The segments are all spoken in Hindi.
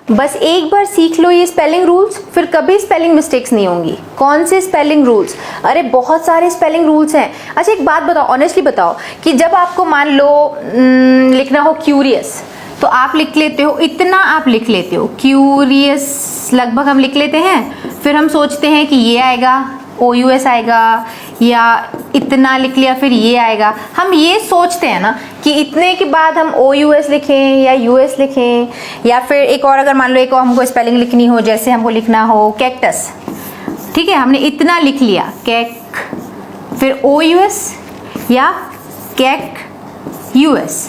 बस एक बार सीख लो ये स्पेलिंग रूल्स, फिर कभी स्पेलिंग मिस्टेक्स नहीं होंगी। कौन से स्पेलिंग रूल्स? अरे बहुत सारे स्पेलिंग रूल्स हैं। अच्छा एक बात बताओ, ऑनेस्टली बताओ कि जब आपको मान लो लिखना हो क्यूरियस, तो आप लिख लेते हो इतना, आप लिख लेते हो क्यूरियस लगभग हम लिख लेते हैं, फिर हम सोचते हैं कि ये आएगा, OUS आएगा, या इतना लिख लिया फिर ये आएगा। हम ये सोचते हैं ना कि इतने के बाद हम OUS लिखें या US लिखें, या फिर एक और अगर मान लो एक और हमको स्पेलिंग लिखनी हो, जैसे हमको लिखना हो कैक्टस, ठीक है, हमने इतना लिख लिया कैक, फिर OUS या कैक US,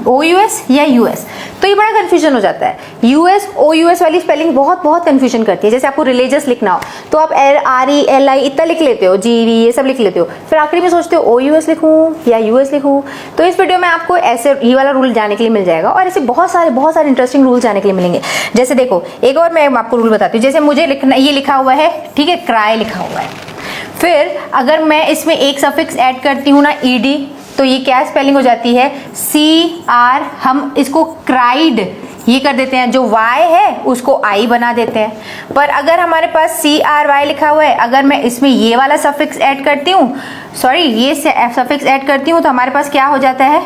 OUS या US, तो ये बड़ा कंफ्यूजन हो जाता है। US OUS वाली स्पेलिंग बहुत बहुत कंफ्यूजन करती है। जैसे आपको रिलीजियस लिखना हो तो आप RELI इतना लिख लेते हो, GV ये सब लिख लेते हो, फिर आखिरी में सोचते हो OUS लिखूं या US लिखूं। तो इस वीडियो में आपको ऐसे ये वाला रूल जानने के लिए मिल जाएगा, और ऐसे बहुत सारे इंटरेस्टिंग रूल जानने के लिए मिलेंगे। जैसे देखो एक और मैं आपको रूल बताती हूँ, जैसे मुझे लिखना, ये लिखा हुआ है, ठीक है, क्राई लिखा हुआ है, फिर अगर मैं इसमें एक सफिक्स ऐड करती हूँ ना ED, तो ये क्या स्पेलिंग हो जाती है CR, हम इसको क्राइड ये कर देते हैं, जो Y है उसको I बना देते हैं। पर अगर हमारे पास CRY लिखा हुआ है, अगर मैं इसमें ये वाला सफिक्स ऐड करती हूँ, सॉरी ये सफिक्स ऐड करती हूँ, तो हमारे पास क्या हो जाता है,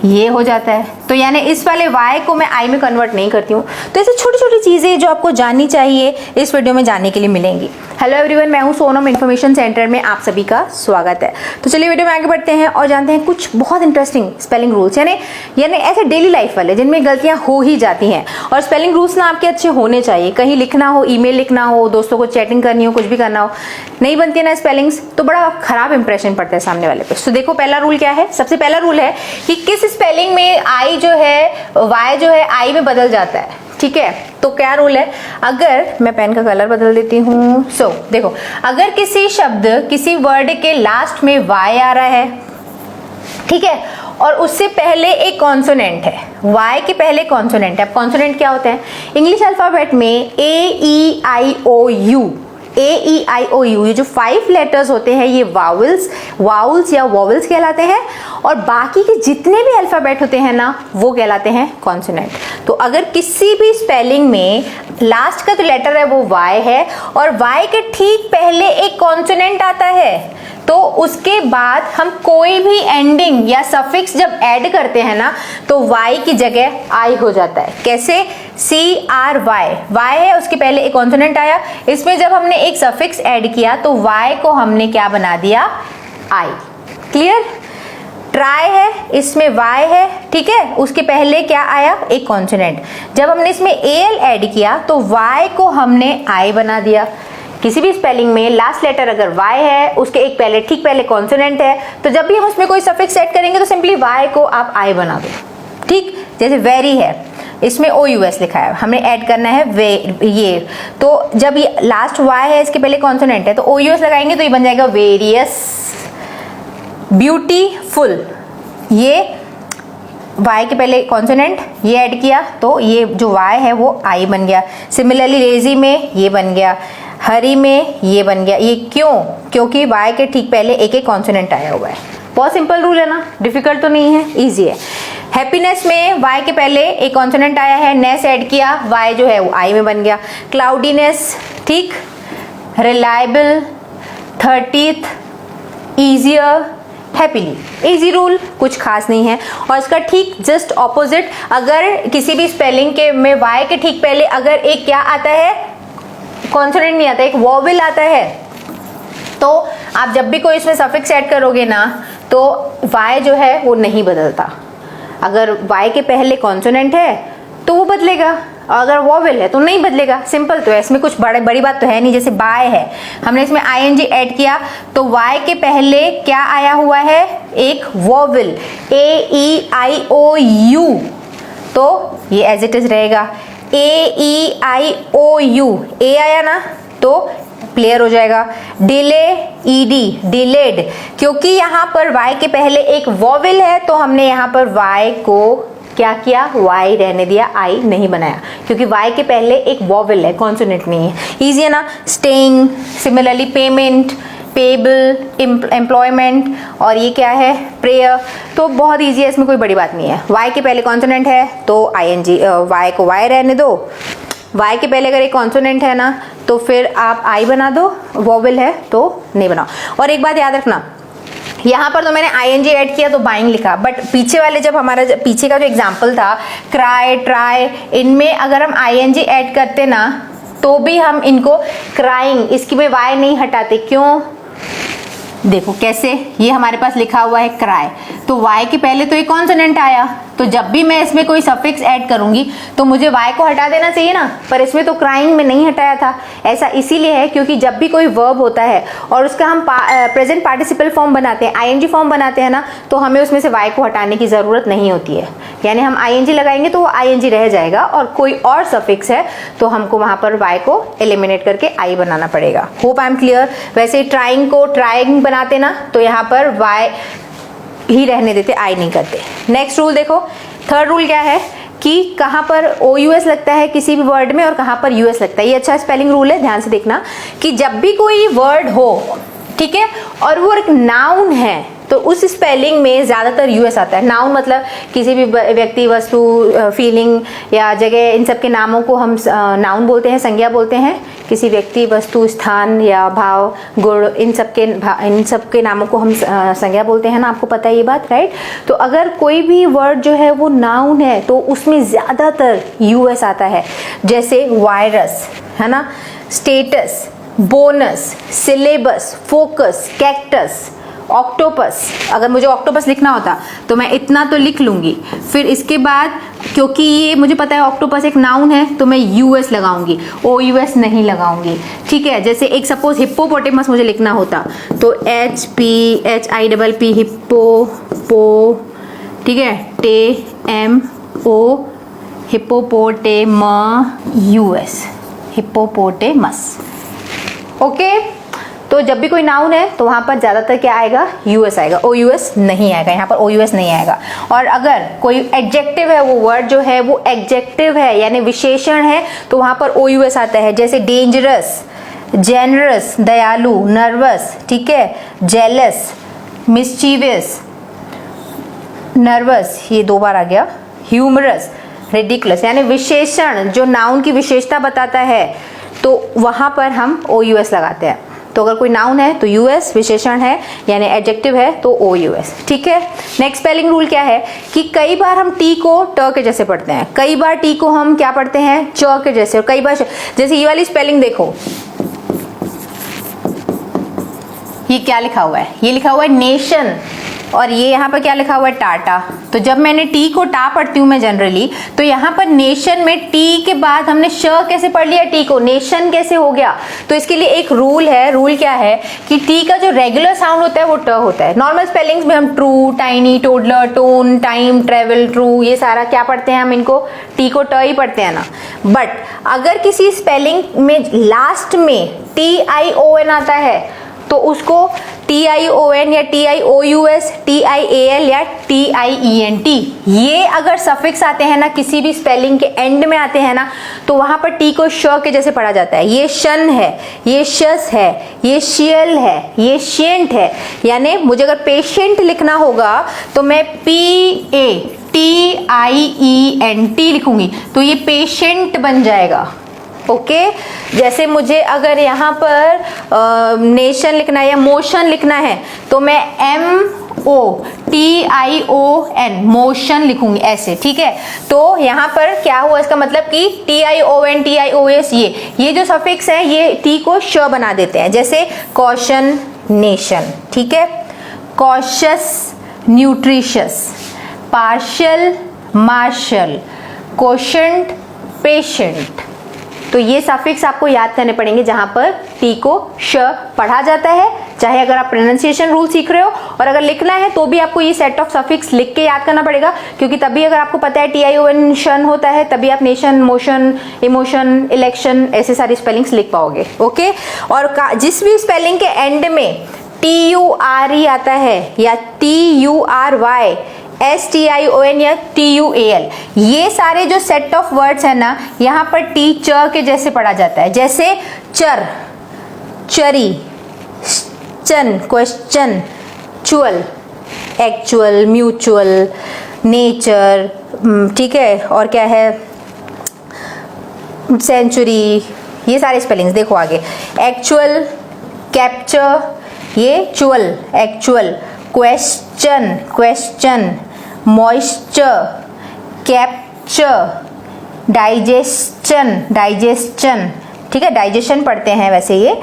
ये हो जाता है। तो यानी इस वाले Y को मैं I में कन्वर्ट नहीं करती हूँ। तो ऐसे छोटी छोटी चीज़ें जो आपको जाननी चाहिए इस वीडियो में जानने के लिए मिलेंगी। हेलो एवरीवन, मैं हूँ सोनम, इन्फॉर्मेशन सेंटर में आप सभी का स्वागत है। तो चलिए वीडियो में आगे बढ़ते हैं और जानते हैं कुछ बहुत इंटरेस्टिंग स्पेलिंग रूल्स, यानी ऐसे डेली लाइफ वाले जिनमें गलतियाँ हो ही जाती हैं। और स्पेलिंग रूल्स ना आपके अच्छे होने चाहिए। कहीं लिखना हो, ईमेल लिखना हो, दोस्तों को चैटिंग करनी हो, कुछ भी करना हो, नहीं बनती है ना स्पेलिंग्स, तो बड़ा खराब इंप्रेशन पड़ता है सामने वाले पे। तो देखो पहला रूल क्या है। सबसे पहला रूल है कि किस स्पेलिंग में I जो है, Y जो है I में बदल जाता है, ठीक है। तो क्या रूल है, अगर मैं पेन का कलर बदल देती हूँ, देखो अगर किसी शब्द, किसी वर्ड के लास्ट में Y आ रहा है, ठीक है, और उससे पहले एक कॉन्सोनेंट है, Y के पहले कॉन्सोनेंट है। अब कॉन्सोनेंट क्या होते हैं इंग्लिश अल्फाबेट में? AEIOU, ये जो 5 लेटर्स होते हैं ये वाउल्स या वॉवल्स कहलाते हैं, और बाकी के जितने भी अल्फाबेट होते हैं ना वो कहलाते हैं कॉन्सोनेंट। तो अगर किसी भी स्पेलिंग में लास्ट का जो लेटर है वो Y है, और Y के ठीक पहले एक कॉन्सोनेंट आता है, तो उसके बाद हम कोई भी एंडिंग या सफिक्स जब ऐड करते हैं ना, तो Y की जगह I हो जाता है। कैसे? CRY, Y है, उसके पहले एक कॉन्सोनेंट आया, इसमें जब हमने एक सफिक्स ऐड किया तो Y को हमने क्या बना दिया, I। क्लियर? ट्राई है, इसमें Y है, ठीक है, उसके पहले क्या आया, एक कॉन्सोनेंट। जब हमने इसमें AL ऐड किया तो Y को हमने I बना दिया। किसी भी स्पेलिंग में लास्ट लेटर अगर Y है, उसके एक पहले, ठीक पहले कॉन्सोनेंट है, तो जब भी हम उसमें कोई सफिक्स ऐड करेंगे तो सिंपली Y को आप I बना दो, ठीक। जैसे वेरी है, इसमें OUS लिखा है, हमें ऐड करना है वे, ये, तो जब ये लास्ट Y है, इसके पहले कॉन्सोनेंट है, तो OUS लगाएंगे तो ये बन जाएगा वेरियस। ब्यूटीफुल, ये Y के पहले कॉन्सोनेंट ये ऐड किया तो ये जो Y है वो I बन गया। सिमिलरली लेजी में ये बन गया, हरी में ये बन गया। ये क्यों? क्योंकि Y के ठीक पहले एक एक कॉन्सोनेंट आया हुआ है। बहुत सिंपल रूल है ना, डिफिकल्ट तो नहीं है, इजी है। हैप्पीनेस में Y के पहले एक कॉन्सोनेंट आया है, नेस ऐड किया, Y जो है वो I में बन गया। क्लाउडीनेस, ठीक। Reliable, 30th, easier, happily. Easy rule, कुछ खास नहीं है। और इसका ठीक जस्ट ऑपोजिट, अगर किसी भी स्पेलिंग के में Y के ठीक पहले अगर एक क्या आता है, कॉन्सोनेंट नहीं आता, एक वॉवेल आता है, तो आप जब भी कोई इसमें सफिक्स ऐड करोगे ना तो Y जो है वो नहीं बदलता। अगर Y के पहले कॉन्सोनेंट है तो वो बदलेगा, अगर वॉवेल है तो नहीं बदलेगा। सिंपल तो है, इसमें कुछ बड़ी बात तो है नहीं। जैसे बाय है, हमने इसमें ING ऐड किया तो Y के पहले क्या आया हुआ है, एक वॉवेल, AEIOU, तो ये एज इट इज रहेगा। AEIOU, A आया ना तो क्लियर हो जाएगा। डिले, ED, डिलेड, क्योंकि यहाँ पर Y के पहले एक वॉवेल है तो हमने यहाँ पर Y को क्या किया, Y रहने दिया, I नहीं बनाया, क्योंकि Y के पहले एक वॉवेल है, कॉन्सोनेंट नहीं है। इजी है ना। Staying, similarly payment, payable, employment, और ये क्या है, प्रेयर। तो बहुत इजी है, इसमें कोई बड़ी बात नहीं है। Y के पहले कॉन्सोनेंट है तो ING, Y को Y रहने दो, y के पहले अगर एक कॉन्सोनेंट है ना तो फिर आप आई बना दो, वोवेल है तो नहीं बनाओ। और एक बात याद रखना, यहाँ पर तो मैंने ing ऐड किया तो बाइंग लिखा, बट पीछे वाले जब हमारा पीछे का जो एग्जाम्पल था क्राई, ट्राई, इनमें अगर हम ing ऐड करते ना तो भी हम इनको क्राइंग, इसकी में y नहीं हटाते। क्यों? देखो कैसे, ये हमारे पास लिखा हुआ है क्राई, तो y के पहले तो एक कॉन्सोनेंट आया, तो जब भी मैं इसमें कोई सफिक्स ऐड करूंगी तो मुझे y को हटा देना चाहिए ना, पर इसमें तो क्राइंग में नहीं हटाया था। ऐसा इसीलिए है क्योंकि जब भी कोई वर्ब होता है और उसका हम प्रेजेंट पार्टिसिपल फॉर्म बनाते हैं, ing फॉर्म बनाते हैं ना, तो हमें उसमें से y को हटाने की जरूरत नहीं होती है। यानी हम ing लगाएंगे तो वो ing रह जाएगा, और कोई और सफिक्स है तो हमको वहां पर y को एलिमिनेट करके i बनाना पड़ेगा। Hope I am clear. वैसे ट्राइंग को ट्राइंग बनाते ना तो यहाँ पर y ही रहने देते, आई नहीं करते। नेक्स्ट रूल देखो, थर्ड रूल क्या है कि कहाँ पर OUS लगता है किसी भी वर्ड में और कहाँ पर US लगता है। ये अच्छा स्पेलिंग रूल है, ध्यान से देखना कि जब भी कोई वर्ड हो, ठीक है, और वो एक नाउन है तो उस स्पेलिंग में ज़्यादातर US आता है। नाउन मतलब किसी भी व्यक्ति, वस्तु, फीलिंग या जगह, इन सब के नामों को हम नाउन बोलते हैं, संज्ञा बोलते हैं। किसी व्यक्ति, वस्तु, स्थान या भाव, गुण, इन सब के नामों को हम संज्ञा बोलते हैं ना, आपको पता है ये बात, राइट। तो अगर कोई भी वर्ड जो है वो नाउन है तो उसमें ज़्यादातर US आता है, जैसे वायरस, है ना, status, bonus, syllabus, focus, cactus, octopus. अगर मुझे ऑक्टोपस लिखना होता तो मैं इतना तो लिख लूंगी, फिर इसके बाद क्योंकि ये मुझे पता है ऑक्टोपस एक नाउन है तो मैं US लगाऊंगी, OUS नहीं लगाऊंगी, ठीक है। जैसे एक सपोज हिप्पोपोटेमस मुझे लिखना होता तो HPHIPP हिप्पो पो, ठीक है, TMO हिप्पोपोटेम US हिप्पोपोटेमस। ओके, तो जब भी कोई नाउन है तो वहां पर ज्यादातर क्या आएगा, US आएगा, OUS नहीं आएगा, यहाँ पर OUS नहीं आएगा। और अगर कोई एडजेक्टिव है, वो वर्ड जो है वो एडजेक्टिव है यानी विशेषण है, तो वहां पर OUS आता है। जैसे डेंजरस, जेनरस, दयालु, नर्वस, ठीक है, जेलस, मिस्चीवियस, नर्वस, ये 2 बार आ गया, ह्यूमरस, रिडिकुलस, यानी विशेषण जो नाउन की विशेषता बताता है तो वहां पर हम OUS लगाते हैं। तो अगर कोई नाउन है तो US, विशेषण है यानी एडजेक्टिव है तो OUS, ठीक है। नेक्स्ट स्पेलिंग रूल क्या है कि कई बार हम टी को ट के जैसे पढ़ते हैं, कई बार टी को हम क्या पढ़ते हैं, च के जैसे, और कई बार जैसे ये वाली स्पेलिंग देखो, ये क्या लिखा हुआ है, ये लिखा हुआ है नेशन, और ये यहाँ पर क्या लिखा हुआ है, टाटा। तो जब मैंने टी को टा पढ़ती हूँ मैं जनरली, तो यहाँ पर नेशन में टी के बाद हमने श कैसे पढ़ लिया, टी को, नेशन कैसे हो गया। तो इसके लिए एक रूल है, रूल क्या है कि टी का जो रेगुलर साउंड होता है वो ट होता है। नॉर्मल स्पेलिंग्स में हम true, tiny, toddler, tone, time, travel, true, ये सारा क्या पढ़ते हैं हम, इनको टी को ट ही पढ़ते हैं ना। बट अगर किसी स्पेलिंग में लास्ट में TION आता है तो उसको TION या TIOUS, TIAL या TIENT, ये अगर सफिक्स आते हैं ना किसी भी स्पेलिंग के एंड में आते हैं ना तो वहां पर टी को श के जैसे पढ़ा जाता है। ये शन है, ये शस है, ये शियल है, ये शेंट है। यानी मुझे अगर पेशेंट लिखना होगा तो मैं PATIENT लिखूंगी तो ये पेशेंट बन जाएगा। ओके, जैसे मुझे अगर यहाँ पर नेशन लिखना है या मोशन लिखना है तो मैं MOTION मोशन लिखूंगी ऐसे, ठीक है। तो यहाँ पर क्या हुआ, इसका मतलब कि TION, TIOS, ये जो सफिक्स है ये टी को श बना देते हैं। जैसे कॉशन, नेशन, ठीक है, conscious, nutritious, partial, martial, quotient, patient. तो ये सफिक्स आपको याद करने पड़ेंगे जहां पर टी को श पढ़ा जाता है, चाहे अगर आप प्रोनाउंसिएशन रूल सीख रहे हो, और अगर लिखना है तो भी आपको ये सेट ऑफ सफिक्स लिख के याद करना पड़ेगा, क्योंकि तभी अगर आपको पता है TION शन होता है तभी आप नेशन, मोशन, इमोशन, इलेक्शन, ऐसे सारी स्पेलिंग्स लिख पाओगे। ओके, और जिस भी स्पेलिंग के एंड में TURE आता है या TURY, STION या TUAL, ये सारे जो सेट ऑफ वर्ड्स है ना यहाँ पर टी च के जैसे पढ़ा जाता है। जैसे चर, चरी, चन, क्वेश्चन, चुअल, एक्चुअल, म्यूचुअल, नेचर, ठीक है, और क्या है, सेंचुरी, ये सारे स्पेलिंग्स देखो आगे। एक्चुअल, कैप्चर, ये चुअल, actual. Question, question. Moisture, capture. Digestion, digestion, ठीक है, डाइजेशन पढ़ते हैं वैसे ये।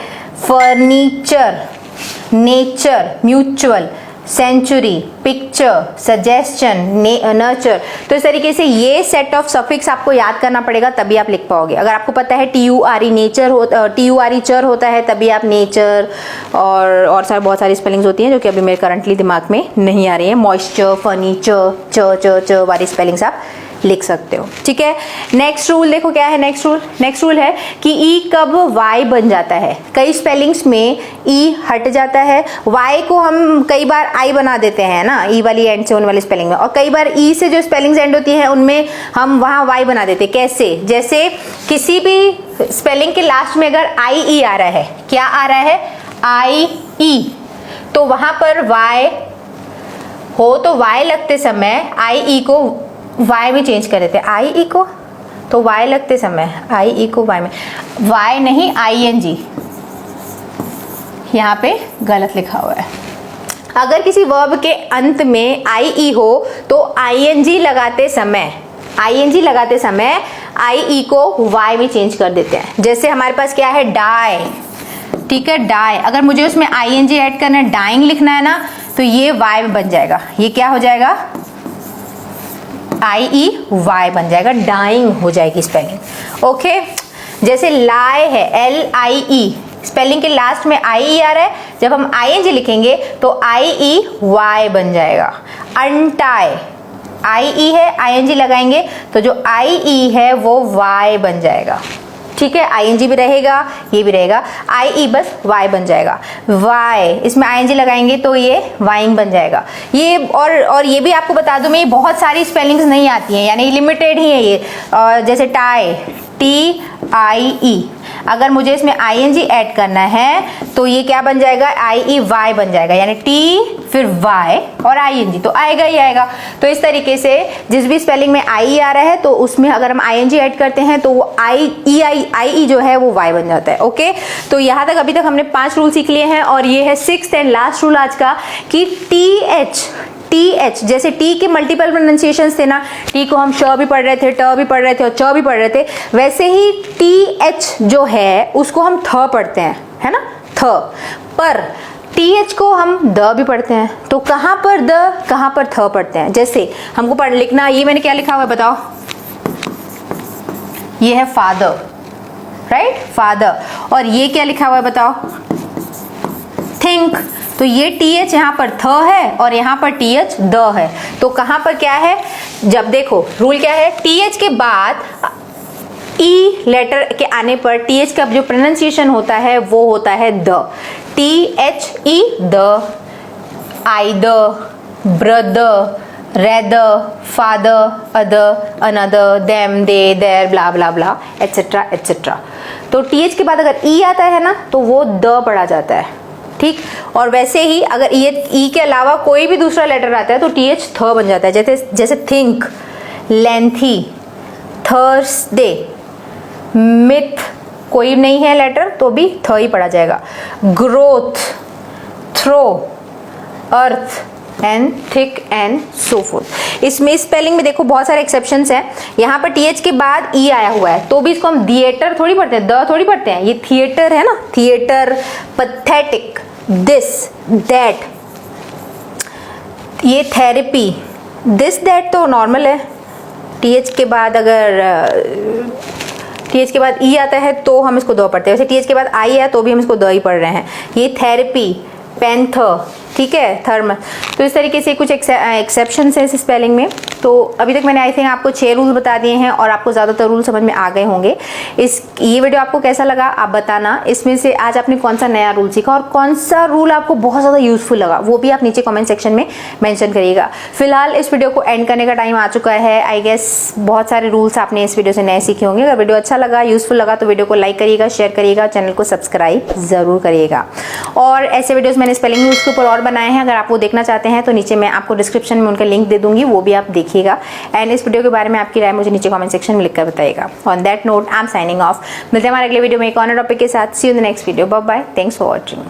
Furniture, nature, mutual. Century, picture, suggestion, nurture. तो इस तरीके से ये सेट ऑफ सफिक्स आपको याद करना पड़ेगा, तभी आप लिख पाओगे। अगर आपको पता है TURE नेचर TURE चर होता है, तभी आप नेचर और सारे बहुत सारी स्पेलिंग्स होती हैं जो कि अभी मेरे करंटली दिमाग में नहीं आ रही है। मॉइस्चर, फर्नीचर, च वाली स्पेलिंग्स आप लिख सकते हो, ठीक है। नेक्स्ट रूल देखो क्या है। नेक्स्ट रूल है कि ई कब वाई बन जाता है। कई स्पेलिंग्स में ई हट जाता है, वाई को हम कई बार आई बना देते हैं ना, ई वाली एंड से होने वाली स्पेलिंग में, और कई बार ई से जो स्पेलिंग्स एंड होती है उनमें हम वहां वाई बना देते हैं। कैसे? जैसे किसी भी स्पेलिंग के लास्ट में अगर आई ई आ रहा है, क्या आ रहा है? आई ई, तो वहां पर वाई हो तो वाई लगते समय आई ई को वाई में चेंज कर देते हैं। आई ई को तो वाई लगते समय आई ई को वाई में, वाई नहीं ING, यहाँ पे गलत लिखा हुआ है। अगर किसी वर्ब के अंत में IE हो तो ING लगाते समय IE को वाई में चेंज कर देते हैं। जैसे हमारे पास क्या है? डाई, ठीक है, डाई। अगर मुझे उसमें ING ऐड करना है, डाइंग लिखना है ना, तो ये वाई में बन जाएगा। ये क्या हो जाएगा? IEY बन जाएगा, डाइंग हो जाएगी स्पेलिंग। ओके, जैसे लाई है, LIE, स्पेलिंग के लास्ट में IE आ रहा है, जब हम ING लिखेंगे तो IEY बन जाएगा। अनटाई, IE है, ING लगाएंगे तो जो IE है वो Y बन जाएगा, ठीक है। ING भी रहेगा, ये भी रहेगा, IE बस Y बन जाएगा। Y, इसमें ING लगाएंगे तो ये वाइंग बन जाएगा। ये और ये भी आपको बता दूं, मैं ये बहुत सारी स्पेलिंग्स नहीं आती हैं, यानी लिमिटेड ही है ये। जैसे टाई, TIE, अगर मुझे इसमें ING ऐड करना है तो ये क्या बन जाएगा? IEY बन जाएगा, यानी T फिर Y और ING, तो आएगा ही आएगा। तो इस तरीके से जिस भी स्पेलिंग में IE आ रहा है तो उसमें अगर हम ING ऐड करते हैं तो वो IE जो है वो Y बन जाता है। ओके, तो यहाँ तक अभी तक हमने 5 रूल सीख लिए हैं, और ये है 6th एंड लास्ट रूल आज का कि TH, जैसे टी के मल्टीपल प्रोनाउंसिएशंस थे ना, टी को हम श भी पढ़ रहे थे, ट भी पढ़ रहे थे और च भी पढ़ रहे थे, वैसे ही TH जो है उसको हम थ पढ़ते हैं, है ना, थ। पर TH को हम द भी पढ़ते हैं, तो कहाँ पर द, कहाँ पर थ पढ़ते हैं। जैसे हमको पढ़ लिखना, ये मैंने क्या लिखा हुआ है बताओ? ये है फादर, राइट, फादर। और ये क्या लिखा हुआ है बताओ? थिंक। तो ये TH यहाँ पर थ है और यहाँ पर TH द है, तो कहाँ पर क्या है? जब देखो रूल क्या है, TH के बाद E लेटर के आने पर TH का जो प्रोनाउंसिएशन होता है वो होता है the. THE, the, either, brother, rather, father, other, another, them, they, there, blah blah blah, etcetera etcetera. तो TH के बाद अगर E आता है ना तो वो द पढ़ा जाता है, ठीक। और वैसे ही अगर ई के अलावा कोई भी दूसरा लेटर आता है तो TH थ बन जाता है। जैसे थिंक, लेंथी, थर्सडे, मिथ, कोई नहीं है लेटर तो भी थ ही पढ़ा जाएगा। Growth, throw, earth and thick and so forth. इसमें स्पेलिंग में देखो बहुत सारे एक्सेप्शंस हैं। यहाँ पर TH के बाद E आया हुआ है तो भी इसको हम थिएटर थोड़ी पढ़ते हैं, द थोड़ी पढ़ते हैं। ये थिएटर है ना, थिएटर, पथेटिक, दिस, दैट, ये थेरेपी, दिस दैट तो नॉर्मल है। TH के बाद अगर TH के बाद E आता है तो हम इसको द पढ़ते हैं, वैसे TH के बाद I है तो भी हम इसको द ही पढ़ रहे हैं। ये थेरेपी, पैंथर, ठीक है, थर्मल। तो इस तरीके से कुछ एक्सेप्शंस हैं इस स्पेलिंग में। तो अभी तक मैंने आई थिंक आपको 6 रूल बता दिए हैं और आपको ज़्यादातर रूल समझ में आ गए होंगे। ये वीडियो आपको कैसा लगा आप बताना। इसमें से आज आपने कौन सा नया रूल सीखा और कौन सा रूल आपको बहुत ज़्यादा यूजफुल लगा वो भी आप नीचे कमेंट सेक्शन में मेंशन करिएगा। फिलहाल इस वीडियो को एंड करने का टाइम आ चुका है। आई गेस बहुत सारे रूल्स आपने इस वीडियो से नए सीखे होंगे। अगर वीडियो अच्छा लगा, यूजफुल लगा तो वीडियो को लाइक करिएगा, शेयर करिएगा, चैनल को सब्सक्राइब जरूर करिएगा। और ऐसे वीडियोज़ मैंने स्पेलिंग रूल्स के ऊपर और बनाए हैं, अगर आप वो देखना चाहते हैं तो नीचे मैं आपको डिस्क्रिप्शन में उनका लिंक दे दूंगी, वो भी आप देखिएगा। एंड इस वीडियो के बारे में आपकी राय मुझे नीचे कमेंट सेक्शन में लिखकर बताइएगा। On that note I am signing off. मिलते हैं हमारे अगले वीडियो में एक और टॉपिक के साथ। See you in the next video. Bye bye, thanks for watching.